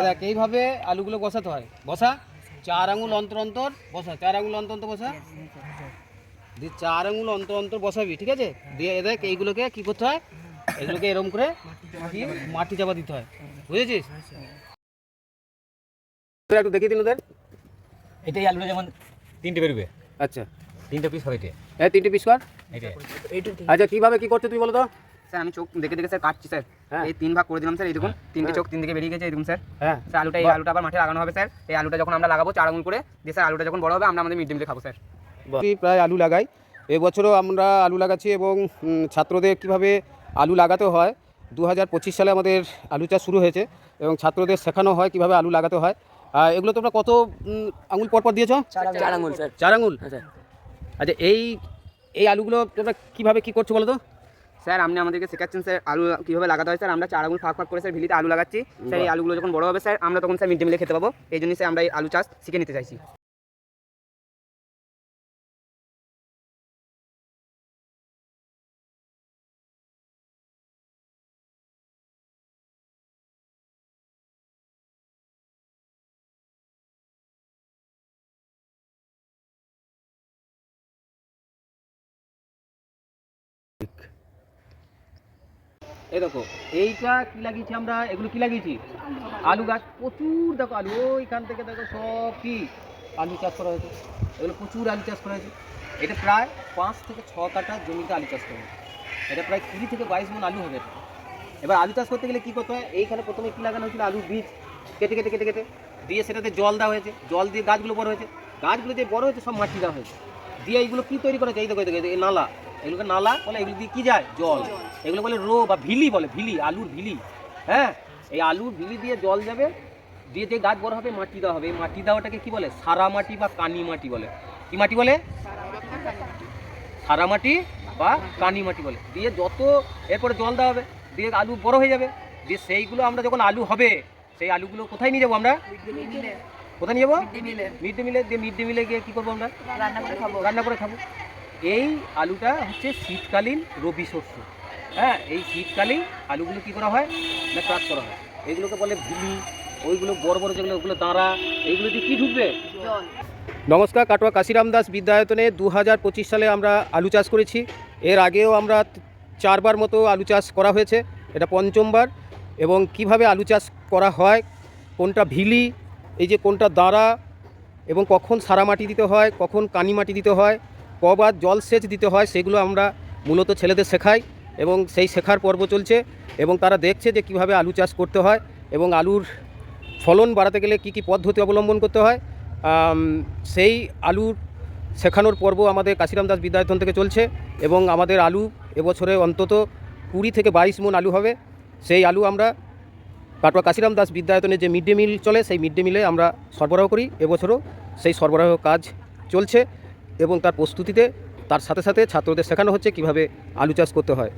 দেখ এইভাবে আলুগুলো বসাতে হয়। বসা 4 আঙুল অন্তর অন্তর বসা, 4 আঙুল অন্তর অন্তর বসা, দিয়ে 4 আঙুল অন্তর অন্তর বসাবি, ঠিক আছে? দিয়ে দেখ এইগুলোকে কি করতে হয়, এগুলোকে এরকম করে মাটি চাপা দিতে হয়, বুঝেছিস? একটু দেখিয়ে দিন ওদের। এটাই আলুটা যেমন 3টে বেরোবে। আচ্ছা 3টে পিস হবে এটা। হ্যাঁ 3টে পিস কর। এটাই। আচ্ছা কীভাবে কী করছো তুই বলো তো? স্যার আমি চোখ দেখে দেখে স্যার কাটছি স্যার। হ্যাঁ। এই 3 ভাগ করে দিলাম স্যার, এই দেখুন 3টে চোখ 3 দিকে বেরিয়ে গেছে, এই দেখুন স্যার। হ্যাঁ স্যার আলুটা এই আলুটা আবার মাঠে লাগানো হবে স্যার। এই আলুটা যখন আমরা লাগাবো 4 আঙুল করে দিয়ে স্যার আলুটা যখন বড় হবে আমরা আমাদের মিড ডে মিলে খাবো স্যার। প্রায় আলু লাগাই, এবছরও আমরা আলু লাগাচ্ছি এবং ছাত্রদের কিভাবে আলু লাগাতে হয় 2025 সালে আমাদের আলু চাষ শুরু হয়েছে এবং ছাত্রদের শেখানো হয় কিভাবে আলু লাগাতে হয়। এগুলো তোমরা কত আঙুল পর পর দিয়েছো? 4 আঙুল স্যার। 4 আঙুল। আচ্ছা এই আলুগুলো তোমরা কীভাবে কী করছো বলো তো? স্যার আপনি আমাদেরকে শেখাচ্ছেন স্যার আলু কীভাবে লাগাতে হয়। স্যার আমরা 4 আঙুল ফাঁক ফাঁক করে স্যার ভিলিতে আলু লাগাচ্ছি স্যার। এই আলুগুলো যখন বড় হবে স্যার আমরা তখন স্যার মিড ডে মিলে খেতে পাবো, এই জন্যই স্যার আমরা এই আলু চাষ শিখে নিতে চাইছি। এই দেখো এইটা কি লাগিয়েছি আমরা, এগুলো কি লাগিয়েছি? আলু গাছ প্রচুর। দেখো আলু ওইখান থেকে দেখো সব কি আলু চাষ করা হয়েছে, এগুলো প্রচুর আলু চাষ করা হয়েছে। এটা প্রায় 5 থেকে 6 কাঠা জমিতে আলু চাষ করা হয়েছে। এটা প্রায় 20 থেকে 22 মণ আলু হবে। এবার আলু চাষ করতে গেলে কী করতে হয়, এইখানে প্রথমে কী লাগানো হয়েছিল, আলুর বীজ কেটে কেটে কেটে কেটে দিয়ে সেটাতে জল দেওয়া হয়েছে, জল দিয়ে গাছগুলো বড় হয়েছে, গাছগুলো যে বড় হয়েছে সব মাটি দেওয়া হয়েছে, দিয়ে এইগুলো কী তৈরি করা হয়েছে, এই দেখো এই নালা, এগুলোকে নালা বলে, এগুলো দিয়ে কী যায় জল, এগুলো বলে রো বা ভিলি বলে, ভিলি, আলুর ভিলি। হ্যাঁ এই আলুর ভিলি দিয়ে জল যাবে, দিয়ে যে গাছ বড় হবে মাটি দেওয়া হবে। এই মাটি দেওয়াটাকে কী বলে, সারা মাটি বা কানি মাটি বলে। কী মাটি বলে? সারা মাটি বা কানি মাটি বলে। দিয়ে যত এরপরে জল দেওয়া হবে, দিয়ে আলু বড় হয়ে যাবে, দিয়ে সেইগুলো আমরা যখন আলু হবে সেই আলুগুলো কোথায় নিয়ে যাবো আমরা? কোথায় নিয়ে যাবো? মিড ডে মিলে। দিয়ে মিড ডে মিলে গিয়ে কী করবো আমরা? রান্না করে খাবো। এই আলুটা হচ্ছে শীতকালীন রবি শস্য। হ্যাঁ এই শীতকালীন আলুগুলো কী করা হয় না, চাষ করা হয়। এইগুলোকে বলে ভিলি। ওইগুলো বড় বড় যেগুলো, ওগুলো দাঁড়া, এইগুলো দিয়ে কী ঢুকবে? নমস্কার, কাটোয়া কাশিরাম দাস বিদ্যায়তনে 2025 সালে আমরা আলু চাষ করেছি। এর আগেও আমরা 4 বার মতো আলু চাষ করা হয়েছে, এটা 5ম বার। এবং কিভাবে আলু চাষ করা হয়, কোনটা ভিলি, এই যে কোনটা দাঁড়া, এবং কখন সারা মাটি দিতে হয়, কখন কানি মাটি দিতে হয়, কবার জলসেচ দিতে হয়, সেগুলো আমরা মূলত ছেলেদের শেখাই এবং সেই শেখার পর্ব চলছে। এবং তারা দেখছে যে কিভাবে আলু চাষ করতে হয় এবং আলুর ফলন বাড়াতে গেলে কী কী পদ্ধতি অবলম্বন করতে হয়, সেই আলুর শেখানোর পর্ব আমাদের কাশিরাম দাস বিদ্যায়তন থেকে চলছে। এবং আমাদের আলু এবছরে অন্তত 20 থেকে 22 মণ আলু হবে। সেই আলু আমরা কাটোয়া কাশিরাম দাস বিদ্যায়তনে যে মিড ডে মিল চলে, সেই মিড ডে মিলে আমরা সরবরাহ করি। এবছরও সেই সরবরাহ কাজ চলছে এবং তার প্রস্তুতিতে তার সাথে সাথে ছাত্রদের শেখানো হচ্ছে কিভাবে আলু চাষ করতে হয়।